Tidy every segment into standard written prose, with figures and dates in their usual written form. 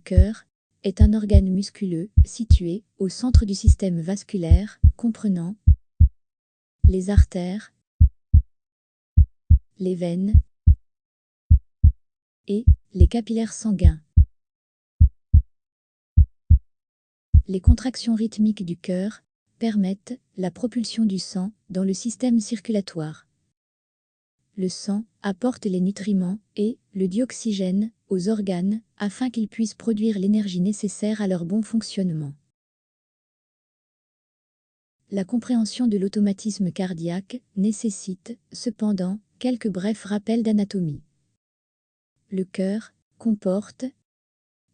cœur est un organe musculeux situé au centre du système vasculaire, comprenant les artères, les veines et les capillaires sanguins. Les contractions rythmiques du cœur permettent la propulsion du sang dans le système circulatoire. Le sang apporte les nutriments et le dioxygène aux organes afin qu'ils puissent produire l'énergie nécessaire à leur bon fonctionnement. La compréhension de l'automatisme cardiaque nécessite cependant quelques brefs rappels d'anatomie. Le cœur comporte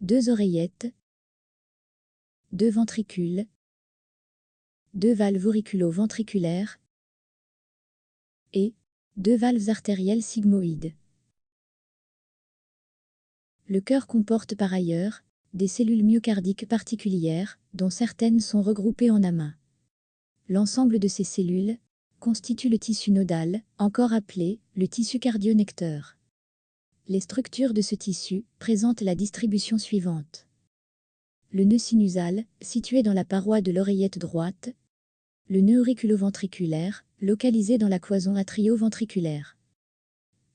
2 oreillettes, 2 ventricules, 2 valves auriculo-ventriculaires et 2 valves artérielles sigmoïdes. Le cœur comporte par ailleurs des cellules myocardiques particulières, dont certaines sont regroupées en amas. L'ensemble de ces cellules constitue le tissu nodal, encore appelé le tissu cardio-necteur. Les structures de ce tissu présentent la distribution suivante. Le nœud sinusal, situé dans la paroi de l'oreillette droite. Le nœud auriculo-ventriculaire, localisé dans la cloison atrio-ventriculaire.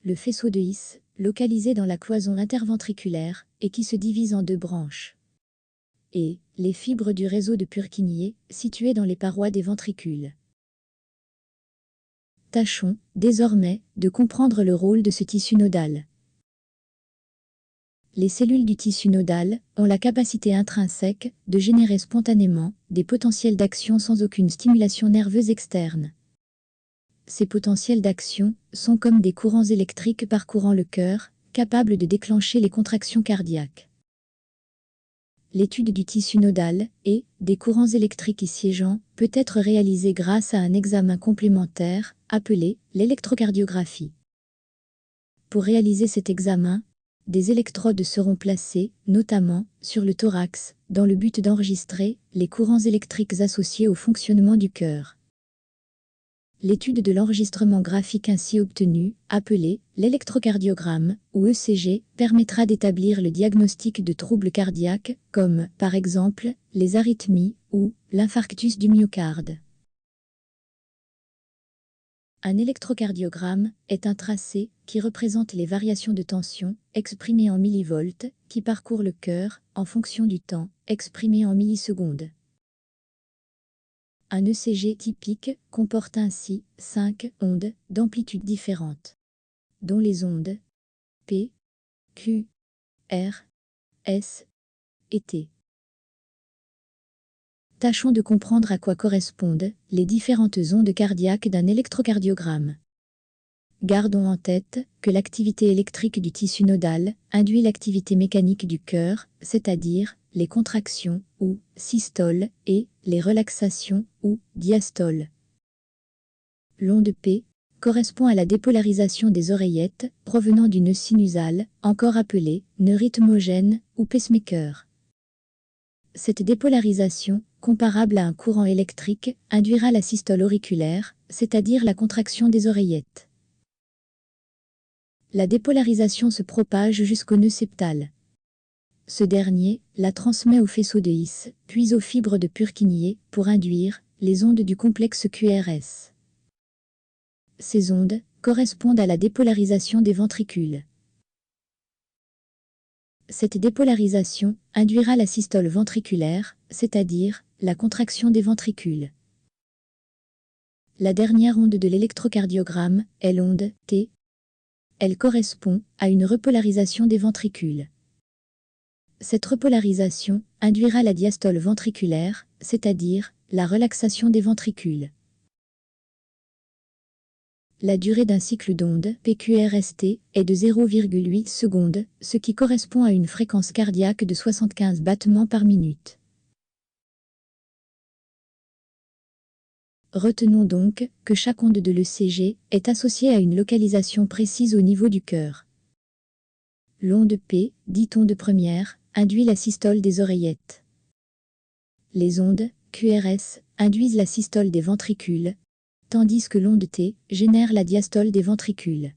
Le faisceau de His, localisé dans la cloison interventriculaire et qui se divise en 2 branches. Et les fibres du réseau de Purkinje, situées dans les parois des ventricules. Tâchons, désormais, de comprendre le rôle de ce tissu nodal. Les cellules du tissu nodal ont la capacité intrinsèque de générer spontanément des potentiels d'action sans aucune stimulation nerveuse externe. Ces potentiels d'action sont comme des courants électriques parcourant le cœur, capables de déclencher les contractions cardiaques. L'étude du tissu nodal et des courants électriques y siégeant peut être réalisée grâce à un examen complémentaire appelé l'électrocardiographie. Pour réaliser cet examen, des électrodes seront placées, notamment, sur le thorax, dans le but d'enregistrer les courants électriques associés au fonctionnement du cœur. L'étude de l'enregistrement graphique ainsi obtenu, appelé l'électrocardiogramme, ou ECG, permettra d'établir le diagnostic de troubles cardiaques, comme, par exemple, les arythmies ou l'infarctus du myocarde. Un électrocardiogramme est un tracé qui représente les variations de tension, exprimées en millivolts, qui parcourent le cœur, en fonction du temps, exprimé en millisecondes. Un ECG typique comporte ainsi 5 ondes d'amplitude différentes, dont les ondes P, Q, R, S et T. Tâchons de comprendre à quoi correspondent les différentes ondes cardiaques d'un électrocardiogramme. Gardons en tête que l'activité électrique du tissu nodal induit l'activité mécanique du cœur, c'est-à-dire les contractions ou systoles et les relaxations ou diastoles. L'onde P correspond à la dépolarisation des oreillettes provenant du nœud sinusal, encore appelé nœud rythmogène ou pacemaker. Cette dépolarisation, comparable à un courant électrique, induira la systole auriculaire, c'est-à-dire la contraction des oreillettes. La dépolarisation se propage jusqu'au nœud septal. Ce dernier la transmet au faisceau de His, puis aux fibres de Purkinje, pour induire les ondes du complexe QRS. Ces ondes correspondent à la dépolarisation des ventricules. Cette dépolarisation induira la systole ventriculaire, c'est-à-dire la contraction des ventricules. La dernière onde de l'électrocardiogramme est l'onde T. Elle correspond à une repolarisation des ventricules. Cette repolarisation induira la diastole ventriculaire, c'est-à-dire la relaxation des ventricules. La durée d'un cycle d'onde PQRST est de 0,8 secondes, ce qui correspond à une fréquence cardiaque de 75 battements par minute. Retenons donc que chaque onde de l'ECG est associée à une localisation précise au niveau du cœur. L'onde P, dite onde première, induit la systole des oreillettes. Les ondes QRS induisent la systole des ventricules, tandis que l'onde T génère la diastole des ventricules.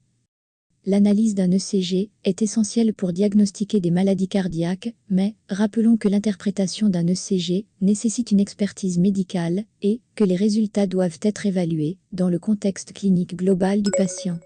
l'analyse d'un ECG est essentielle pour diagnostiquer des maladies cardiaques, mais rappelons que l'interprétation d'un ECG nécessite une expertise médicale et que les résultats doivent être évalués dans le contexte clinique global du patient.